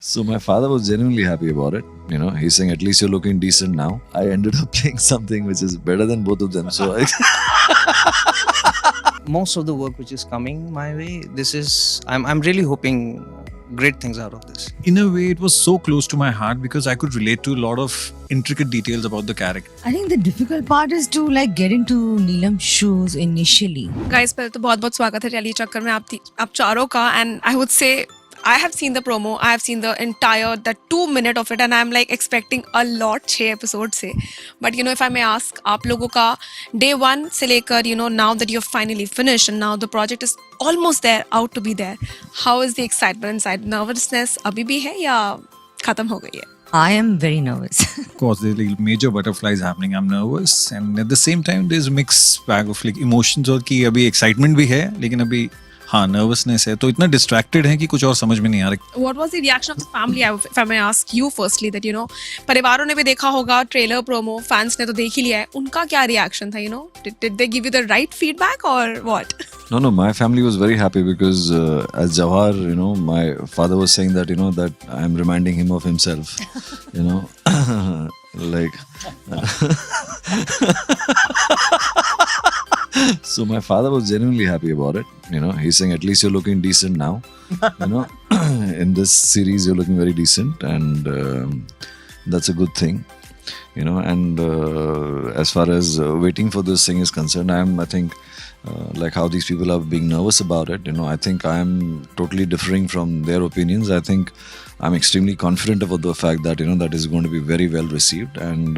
So my father was genuinely happy about it. He's saying, at least you're looking decent now. I ended up playing something which is better than both of them. So most of the work which is coming my way, I'm really hoping great things out of this. In a way, it was so close to my heart because I could relate to a lot of intricate details about the character. I think the difficult part is to get into Neelam's shoes initially. Guys पहले तो बहुत बहुत स्वागत है rally चक्कर में आप चारों का and I would say I have seen the promo, I have seen the entire that 2 minute of it and I'm like expecting a lot 6 episodes से. But if I may ask, आप लोगों का day 1 से लेकर now that you've finally finished and now the project is almost there, out to be there. How is the excitement inside? Nervousness अभी भी है या खत्म हो गई है? I am very nervous. Of course, there's like major butterflies happening. I'm nervous, and at the same time, there's a mixed bag of like emotions और कि अभी excitement भी है, लेकिन अभी हाँ nervousness है, तो इतना distracted है कि कुछ और समझ में नहीं आ रहा. What was the reaction of the family? If I may ask you firstly, that परिवारों ने भी देखा होगा ट्रेलर प्रोमो, फैंस ने तो देख ही लिया है, उनका क्या रिएक्शन था? Did they give you the right feedback or what? No, my family was very happy because as Jawahar, my father was saying that that I'm reminding him of himself, like. So my father was genuinely happy about it. He's saying, at least you're looking decent now. In this series you're looking very decent, and that's a good thing. And as far as waiting for this thing is concerned, I think like how these people are being nervous about it, I think I'm totally differing from their opinions. I think I'm extremely confident about the fact that that is going to be very well received, and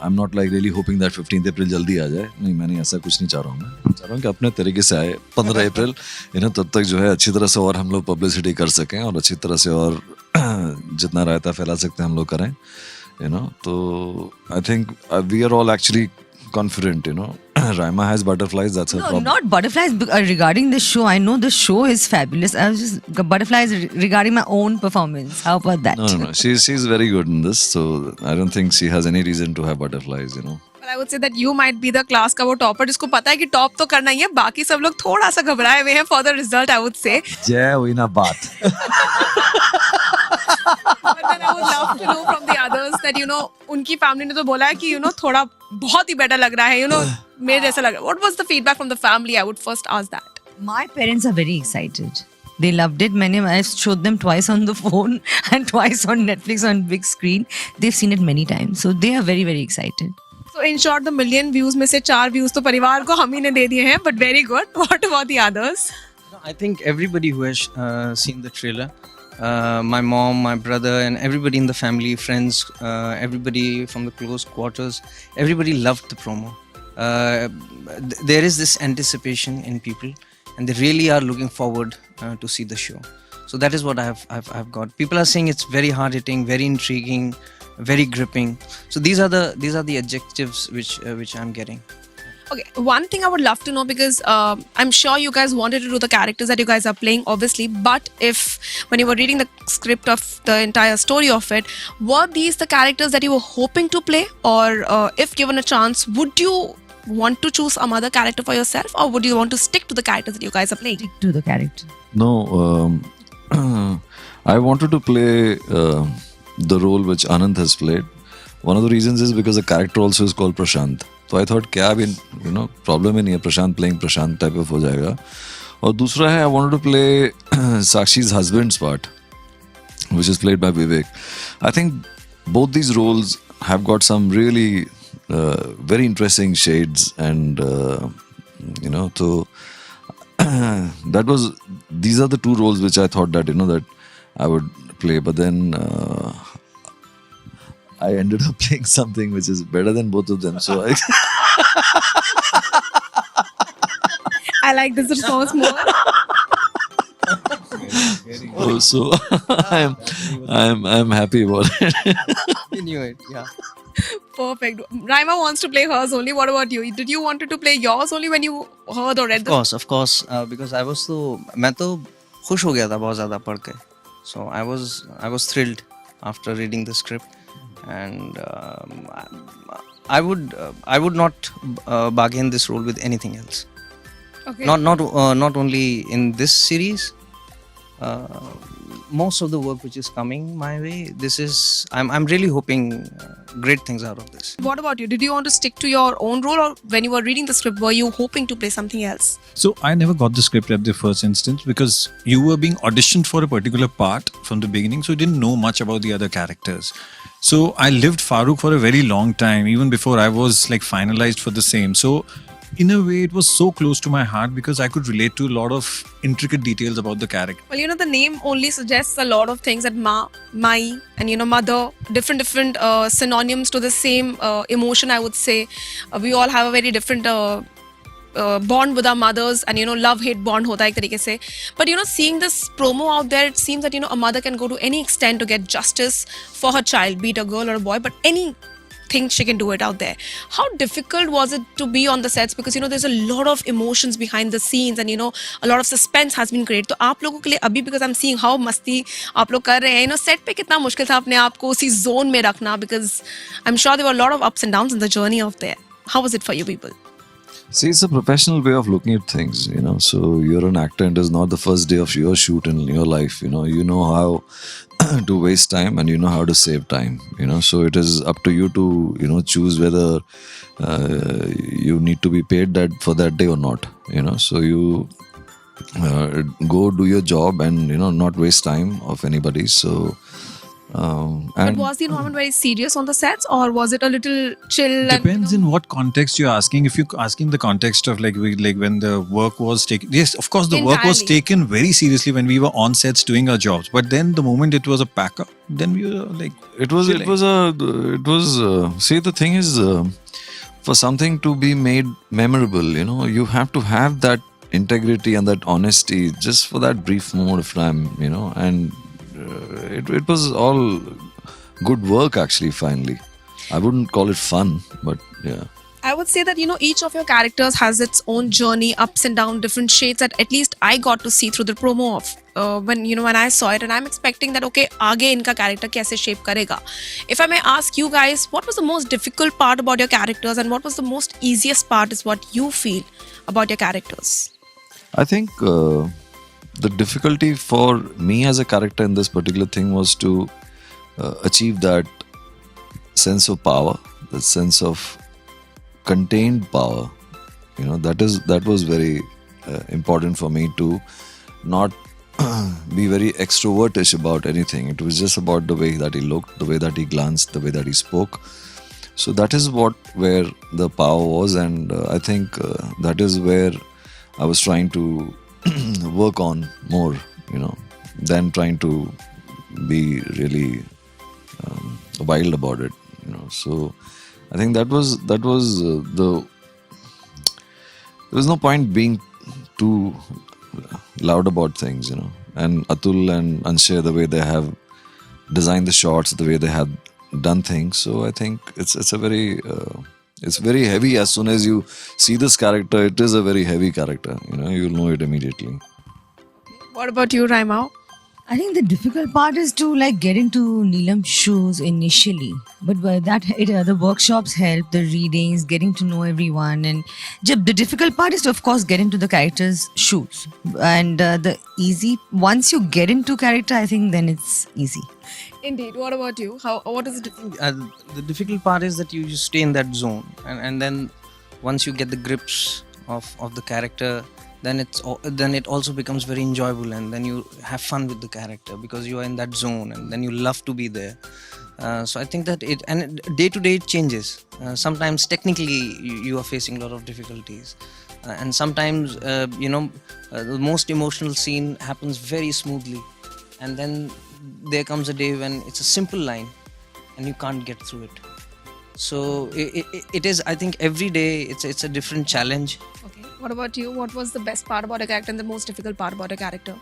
I'm not like really hoping that 15th April jaldi aa jaye. नहीं, मैंने ऐसा कुछ नहीं चाह रहा हूँ. मैं चाह रहा हूँ कि अपने तरीके से आए 15 अप्रैल तब तक जो है अच्छी तरह से और हम लोग पब्लिसिटी कर सकें और अच्छी तरह से और जितना रायता फैला सकते हैं हम लोग करें. So I think we are all actually confident. Raima has butterflies, that's her problem. No, not butterflies regarding the show. I know the show is fabulous. I was just butterflies regarding my own performance. How about that? No. She's very good in this, so I don't think she has any reason to have butterflies. But I would say that you might be the class का वो topper जिसको पता है कि top तो करना ही है, बाकी सब लोग थोड़ा सा घबराए हुए हैं for the result, I would say. जय हुई ना बात. But then I would love to know from the others that उनकी family ने तो बोला है कि थोड़ा बहुत ही better लग रहा है, मेरे जैसा लग रहा है. What was the feedback from the family? I would first ask that. My parents are very excited. They loved it. I've showed them twice on the phone and twice on Netflix on big screen. They've seen it many times. So they are very, very excited. So in short, the million views में से 4 views तो परिवार को हम ही ने दे दिए हैं, but very good. What about the others? I think everybody who has seen the trailer, my mom, my brother, and everybody in the family, friends, everybody from the close quarters, everybody loved the promo. There is this anticipation in people, and they really are looking forward to see the show. So that is what I've got. People are saying it's very hard hitting, very intriguing, very gripping. So these are the adjectives which I'm getting. Okay, one thing I would love to know, because I'm sure you guys wanted to do the characters that you guys are playing, obviously, but when you were reading the script of the entire story of it, were these the characters that you were hoping to play, or if given a chance, would you want to choose some other character for yourself, or would you want to stick to the characters that you guys are playing? Stick to the character. No, I wanted to play the role which Anant has played. One of the reasons is because the character also is called Prashant. So I thought क्या भी problem ही नहीं है, Prashant playing Prashant type of हो जाएगा. और दूसरा है, I wanted to play Sakshi's husband's part, which is played by Vivek. I think both these roles have got some really very interesting shades, and so these are the two roles which I thought that that I would play, but then I ended up playing something which is better than both of them. So I like this response more. so I'm happy about it. You knew it, yeah. Perfect. Raima wants to play hers only. What about you? Did you want to play yours only when you heard or read Of course, because मैं तो खुश हो गया था बहुत ज़्यादा पढ़ के. So I was thrilled after reading the script, and I would not bargain this role with anything else. Okay. Not only in this series. most of the work which is coming my way, this is I'm really hoping great things out of this. What about you? Did you want to stick to your own role, or when you were reading the script, were you hoping to play something else? So I never got the script at the first instance because you were being auditioned for a particular part from the beginning, so you didn't know much about the other characters. So I lived Farooq for a very long time, even before I was like finalized for the same. So in a way, it was so close to my heart because I could relate to a lot of intricate details about the character. Well, the name only suggests a lot of things, that Ma, Mai, and mother, different synonyms to the same emotion, I would say. We all have a very different bond with our mothers, and love-hate bond hota hai ek tarike se. But seeing this promo out there, it seems that a mother can go to any extent to get justice for her child, be it a girl or a boy, but anything she can do it out there. How difficult was it to be on the sets, because there's a lot of emotions behind the scenes, and a lot of suspense has been created. तो आप लोगों के लिए अभी, because I'm seeing how मस्ती आप लोग कर रहे हैं, set पे कितना मुश्किल था अपने आप को उसी zone में रखना, because I'm sure there were a lot of ups and downs in the journey of there. How was it for you people? See, it's a professional way of looking at things, So you're an actor, and it is not the first day of your shoot in your life, You know how to waste time, and you know how to save time, So it is up to you to, choose whether you need to be paid that for that day or not, So you go do your job and, not waste time of anybody. So. But And was the environment very serious on the sets, or was it a little chill? Depends in what context you're asking. If you're asking the context of like when the work was taken, yes, of course the work was Entirely. taken very seriously when we were on sets doing our jobs. But then the moment it was a pack-up, then we were like, see, the thing is, for something to be made memorable, you have to have that integrity and that honesty just for that brief moment of time, and it was all good work actually. Finally, I wouldn't call it fun, but yeah. I would say that each of your characters has its own journey, ups and downs, different shades that at least I got to see through the promo of when I saw it, and I'm expecting that okay, आगे इनका character कैसे shape करेगा. If I may ask you guys, what was the most difficult part about your characters, and what was the most easiest part is what you feel about your characters? I think the difficulty for me as a character in this particular thing was to achieve that sense of power, the sense of contained power. That was very important for me to not be very extrovertish about anything. It was just about the way that he looked, the way that he glanced, the way that he spoke. So that is where the power was, and I think that is where I was trying to work on more, than trying to be really wild about it, So I think that was there was no point being too loud about things, And Atul and Anshay, the way they have designed the shots, the way they have done things. So I think it's a very it's very heavy. As soon as you see this character, it is a very heavy character. You'll know it immediately. What about you, Raima? I think the difficult part is to like get into Neelam's shoes initially, but by that the workshops help, the readings, getting to know everyone, and the difficult part is to of course get into the character's shoes. And once you get into character, I think then it's easy. Indeed. What about you? What is it? The difficult part is that you stay in that zone, and then once you get the grips of the character, then it also becomes very enjoyable, and then you have fun with the character because you are in that zone, and then you love to be there. So I think that day to day it changes. Sometimes technically you are facing a lot of difficulties, and sometimes the most emotional scene happens very smoothly, and then there comes a day when it's a simple line and you can't get through it. So it is, I think every day it's a different challenge. Okay. What about you? What was the best part about a character and the most difficult part about a character?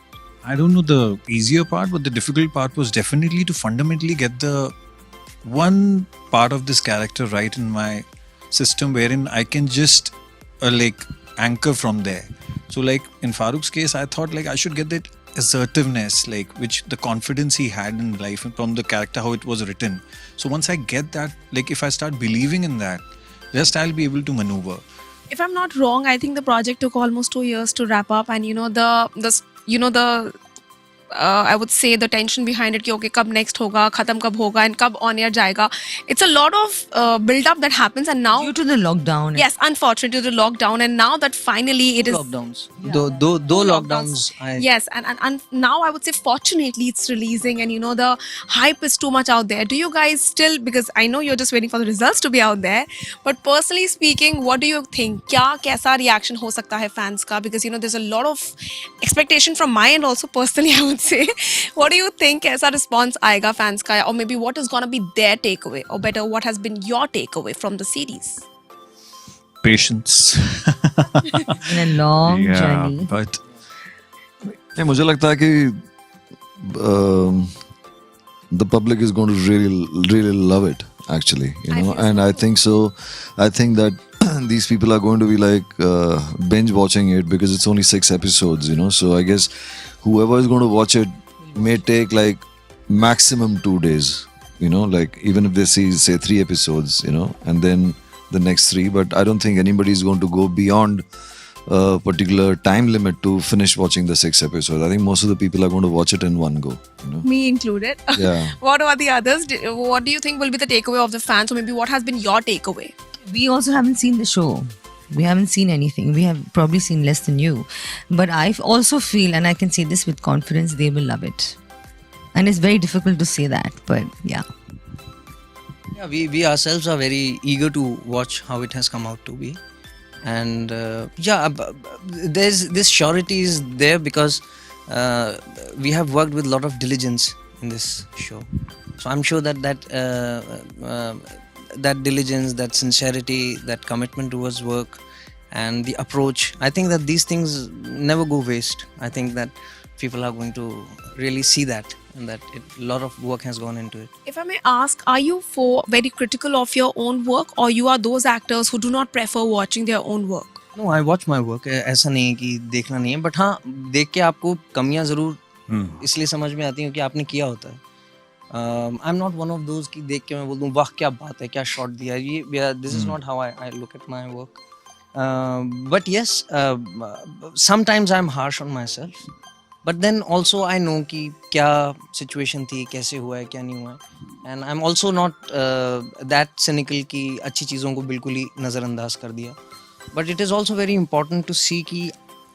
I don't know the easier part, but the difficult part was definitely to fundamentally get the one part of this character right in my system wherein I can just anchor from there. So like in Farooq's case, I thought I should get that assertiveness, which the confidence he had in life and from the character, how it was written. So once I get that, if I start believing in that, just I'll be able to maneuver. If I'm not wrong, I think the project took almost 2 years to wrap up, and the I would say the tension behind it कि okay कब next होगा, खत्म कब होगा and कब on air जाएगा. It's a lot of build up that happens, and now Due to the lockdown. yes, unfortunately due to lockdown, and now that finally it is Lockdowns. Though lockdowns. yes, and now I would say fortunately it's releasing, and you know the hype is too much out there. Do you guys still, because I know you're just waiting for the results to be out there, but personally speaking, what do you think? क्या कैसा reaction हो सकता है fans का? Because you know there's a lot of expectation from my end also personally I would say. What do you think कैसा response आएगा fans का, or maybe what is gonna be their takeaway, or better what has been your takeaway from the series? Patience. In a long journey. But नहीं, मुझे लगता है कि the public is going to really love it actually, you know, and I think so. I think that these people are going to be like binge watching it because it's only 6 episodes, you know. So I guess whoever is going to watch it may take like maximum 2 days, you know, like even if they see say 3 episodes, you know, and then the next 3. But I don't think anybody is going to go beyond a particular time limit to finish watching the 6 episodes. I think most of the people are going to watch it in one go, you know. Me included. Yeah. What about the others? What do you think will be the takeaway of the fans, or maybe what has been your takeaway? We also haven't seen the show. We haven't seen anything. We have probably seen less than you. But I also feel, and I can say this with confidence, they will love it. And it's very difficult to say that, but yeah. Yeah, we ourselves are very eager to watch how it has come out to be. And there's this surety is there because we have worked with a lot of diligence in this show. So I'm sure that diligence, that sincerity, that commitment towards work and the approach, I think that these things never go waste. I think that people are going to really see that, and that a lot of work has gone into it. If I may ask, are you very critical of your own work, or you are those actors who do not prefer watching their own work? No, I watch my work. ऐसा नहीं है कि देखना नहीं है, but हाँ देख के आपको कमियाँ ज़रूर इसलिए समझ में आती हैं कि आपने किया होता है. I'm not one of those कि देख के मैं बोल दूँ वाह क्या बात है, क्या शॉट दिया ये. This is not how I look at my work. But yes, sometimes I'm harsh on myself. But then also I know कि क्या situation थी, कैसे हुआ है, क्या नहीं हुआ है. And I'm also not that cynical कि अच्छी चीज़ों को बिल्कुल ही नज़रअंदाज कर दिया. But it is also very important to see कि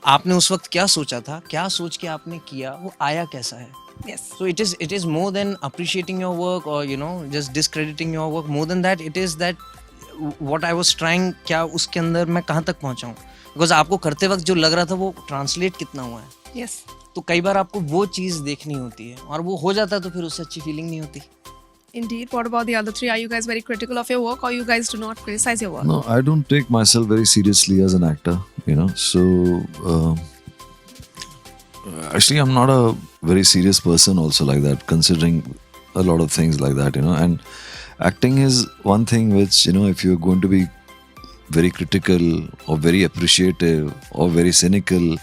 आपने उस वक्त क्या सोचा था, क्या सोच के आपने किया, वो आया कैसा है. Yes. So it is more than appreciating your work or you know just discrediting your work. More than that, it is that what I was trying, क्या उसके अंदर मैं कहाँ तक पहुँचा हूँ. Because आपको करते वक्त जो लग रहा था वो translate कितना हुआ है. Yes. तो कई बार आपको वो चीज़ देखनी होती है और वो हो जाता है तो फिर उससे अच्छी फीलिंग नहीं होती. Indeed. What about the other three? Are you guys very critical of your work, or you guys do not criticize your work? No, I don't take myself very seriously as an actor, you know. So actually, I'm not a very serious person also like that, considering a lot of things like that, you know. And acting is one thing which, you know, if you're going to be very critical or very appreciative or very cynical,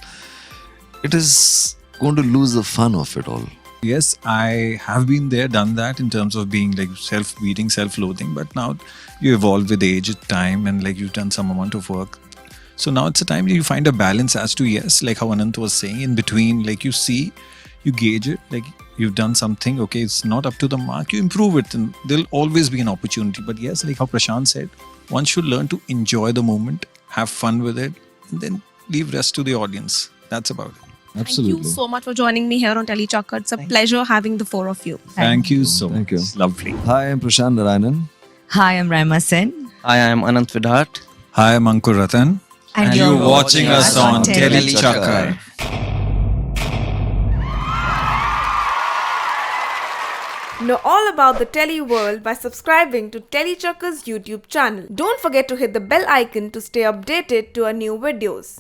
it is going to lose the fun of it all. yes, I have been there, done that in terms of being like self-beating, self-loathing. But now you evolve with age, time, and like you've done some amount of work. So now it's a time you find a balance as to, yes, like how Anant was saying, in between, like you see, you gauge it, like you've done something, okay, it's not up to the mark, you improve it, and there'll always be an opportunity. But yes, like how Prashant said, one should learn to enjoy the moment, have fun with it, and then leave rest to the audience. That's about it. Absolutely. Thank you so much for joining me here on Telly Chakkar. It's a pleasure having the four of you. Thank you so Thank much. you. Lovely. Hi, I'm Prashant Narayanan. Hi, I'm Raima Sen. Hi, I am Anant Prashant. Hi, I'm Ankur Ratan. And you're watching us on Telly Telly Chakkar. Know all about the Telly world by subscribing to Telly Chakkar's YouTube channel. Don't forget to hit the bell icon to stay updated to our new videos.